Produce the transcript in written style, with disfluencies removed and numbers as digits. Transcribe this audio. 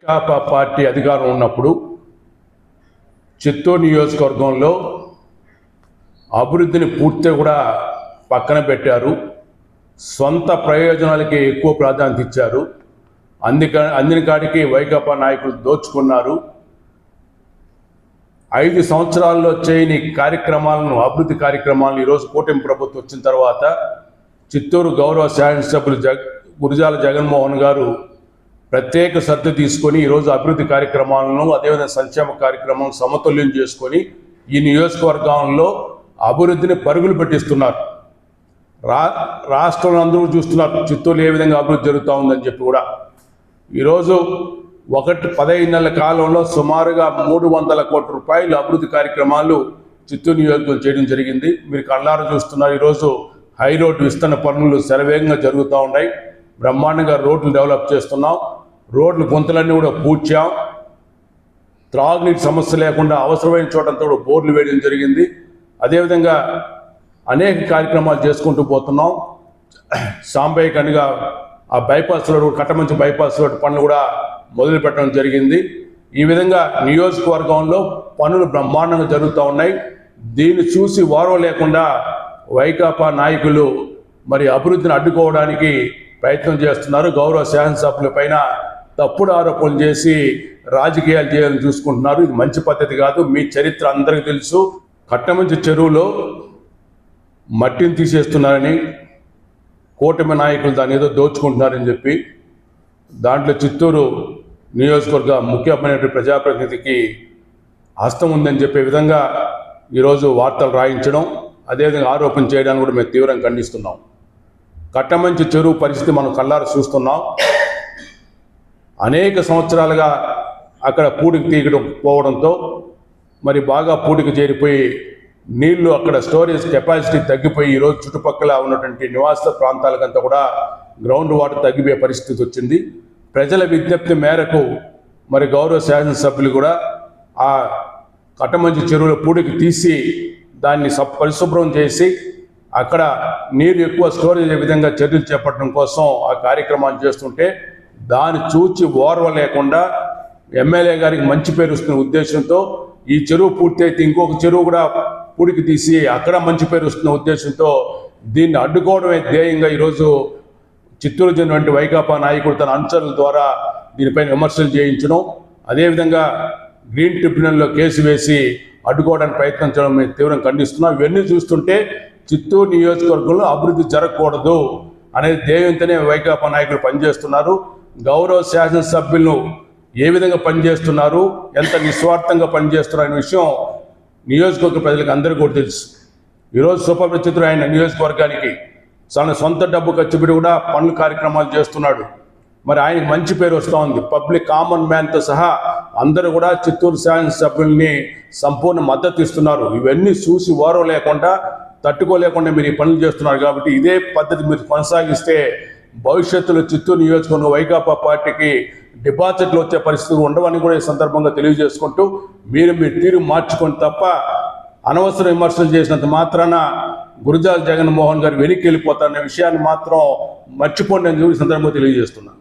Vaikapa party అధికారం ఉన్నప్పుడు చిత్తూరు నియోజకవర్గంలో అభివృద్ధిని పూర్తిగా కూడా పక్కన పెట్టారు. సొంత ప్రయోజనాలకి ఎక్కువ ప్రాధాన్యత ఇచ్చారు. అందిన కాడికి వైకాపా నాయకులు దోచుకున్నారు. 5 సంవత్సరాల్లో చేయని కార్యక్రమాలను, అభివృద్ధి కార్యక్రమాలను ఈరోజు కూటమి ప్రభుత్వం వచ్చిన తర్వాత చిత్తూరు గౌరవ శాసనసభ్యులు గురజాల జగన్మోహన్ గారు ప్రత్యేక శ్రద్ధ తీసుకొని ఈరోజు అభివృద్ధి కార్యక్రమాలను, అదేవిధంగా సంక్షేమ కార్యక్రమాలను సమతుల్యం చేసుకొని ఈ నియోజకవర్గంలో అభివృద్ధిని పరుగులు పెట్టిస్తున్నారు. రాష్ట్రంలో అందరూ చూస్తున్నారు చిత్తూరులో ఏ విధంగా అభివృద్ధి జరుగుతూ ఉందని చెప్పి కూడా. ఈరోజు 15 నెలల కాలంలో సుమారుగా 300 కోట్ల రూపాయలు అభివృద్ధి కార్యక్రమాలు చిత్తూరు నియోజకవర్గం చేయడం జరిగింది. మీరు కళ్ళారా చూస్తున్నారు. ఈరోజు హై రోడ్డు విస్తరణ పనులు శరవేగంగా జరుగుతూ ఉన్నాయి. బ్రహ్మాండంగా రోడ్లు డెవలప్ చేస్తున్నాం. రోడ్లు గుంతలన్నీ కూడా పూడ్చాం. త్రాగునీటి సమస్య లేకుండా అవసరమైన చోటంతా కూడా బోర్లు వేయడం జరిగింది. అదేవిధంగా అనేక కార్యక్రమాలు చేసుకుంటూ పోతున్నాం. సాంబయ్యకనిగా ఆ bypass road, Kattamanchi bypass road పనులు కూడా మొదలు పెట్టడం జరిగింది. ఈ విధంగా నియోజకవర్గంలో పనులు బ్రహ్మాండంగా జరుగుతూ ఉన్నాయి. దీన్ని చూసి వారం లేకుండా వైకాపా నాయకులు మరి అభివృద్ధిని అడ్డుకోవడానికి ప్రయత్నం చేస్తున్నారు. గౌరవ శాసనసభ్యుల పైన తప్పుడు ఆరోపణలు చేసి రాజకీయాలు చేయాలని చూసుకుంటున్నారు. ఇది మంచి పద్ధతి కాదు. మీ చరిత్ర అందరికీ తెలుసు. కట్టమంచి చెరువులో మట్టిని తీసేస్తున్నారని, కూటమి నాయకులు దాన్ని ఏదో దోచుకుంటున్నారని చెప్పి దాంట్లో చిత్తూరు నియోజకవర్గ ముఖ్యమైన ప్రజాప్రతినిధికి హస్తం ఉందని చెప్పే విధంగా ఈరోజు వార్తలు రాయించడం, అదేవిధంగా ఆరోపణ చేయడానికి కూడా మేము తీవ్రంగా ఖండిస్తున్నాం. కట్టమంచి చెరువు పరిస్థితి మనం కళ్ళారా చూస్తున్నాం. అనేక సంవత్సరాలుగా అక్కడ పూడికి తీయడం పోవడంతో మరి బాగా పూడికి చేరిపోయి నీళ్లు అక్కడ స్టోరేజ్ కెపాసిటీ తగ్గిపోయి ఈరోజు చుట్టుపక్కల ఉన్నటువంటి నివాస ప్రాంతాలకంతా కూడా గ్రౌండ్ వాటర్ తగ్గిపోయే పరిస్థితి వచ్చింది. ప్రజల విజ్ఞప్తి మేరకు మరి గౌరవ శాసనసభ్యులు కూడా ఆ కట్టమంచి చెరువులో పూడికి తీసి దాన్ని పరిశుభ్రం చేసి అక్కడ నీరు ఎక్కువ స్టోరేజ్ అయ్యే విధంగా చర్యలు చేపట్టడం కోసం ఆ కార్యక్రమాలు చేస్తుంటే దాన్ని చూచి ఓర్వ లేకుండా ఎమ్మెల్యే గారికి మంచి పేరు వస్తున్న ఉద్దేశంతో ఈ చెరువు పూర్తి అయితే ఇంకొక చెరువు కూడా పూడికి తీసి అక్కడ మంచి పేరు వస్తున్న ఉద్దేశంతో దీన్ని అడ్డుకోవడమే ధ్యేయంగా ఈరోజు చిత్తూరు చెందినటువంటి వైకాపా నాయకుడు తన అనుచరుల ద్వారా దీనిపైన విమర్శలు చేయించడం, అదేవిధంగా గ్రీన్ ట్రిబ్యునల్లో కేసు వేసి అడ్డుకోవడానికి ప్రయత్నించడం మేము తీవ్రంగా ఖండిస్తున్నాం. ఇవన్నీ చూస్తుంటే చిత్తూరు నియోజకవర్గంలో అభివృద్ధి జరగకూడదు అనే ధ్యేయంతోనే వైకాపా నాయకులు పనిచేస్తున్నారు. గౌరవ శాసనసభ్యులను ఏ విధంగా పనిచేస్తున్నారు, ఎంత నిస్వార్థంగా పనిచేస్తున్నారు అనే విషయం నియోజకవర్గ ప్రజలకు అందరికీ కూడా తెలుసు. ఈరోజు సుపరిచితుడు ఆయన నియోజకవర్గానికి తన సొంత డబ్బు ఖర్చు పెట్టి కూడా పనుల కార్యక్రమాలు చేస్తున్నాడు. మరి ఆయనకు మంచి పేరు వస్తూ ఉంది. పబ్లిక్ కామన్ మ్యాన్తో సహా అందరూ కూడా చిత్తూరు శాసనసభ్యుల్ని సంపూర్ణ మద్దతు ఇస్తున్నారు. ఇవన్నీ చూసి ఓరం లేకుండా, తట్టుకోలేకుండా మీరు ఈ పనులు చేస్తున్నారు. కాబట్టి ఇదే పద్ధతి మీరు కొనసాగిస్తే భవిష్యత్తులో చిత్తూరు నియోజకవర్గం వైకాపా పార్టీకి డిపాజిట్లు వచ్చే పరిస్థితులు ఉండవని కూడా ఈ సందర్భంగా తెలియజేసుకుంటూ మీరు తీరు మార్చుకొని తప్ప అనవసర విమర్శలు చేసినంత మాత్రాన గురజాల జగన్మోహన్ గారు వెనక్కి వెళ్ళిపోతారనే విషయాన్ని మాత్రం మర్చిపోండి అని ఈ సందర్భంగా తెలియజేస్తున్నాను.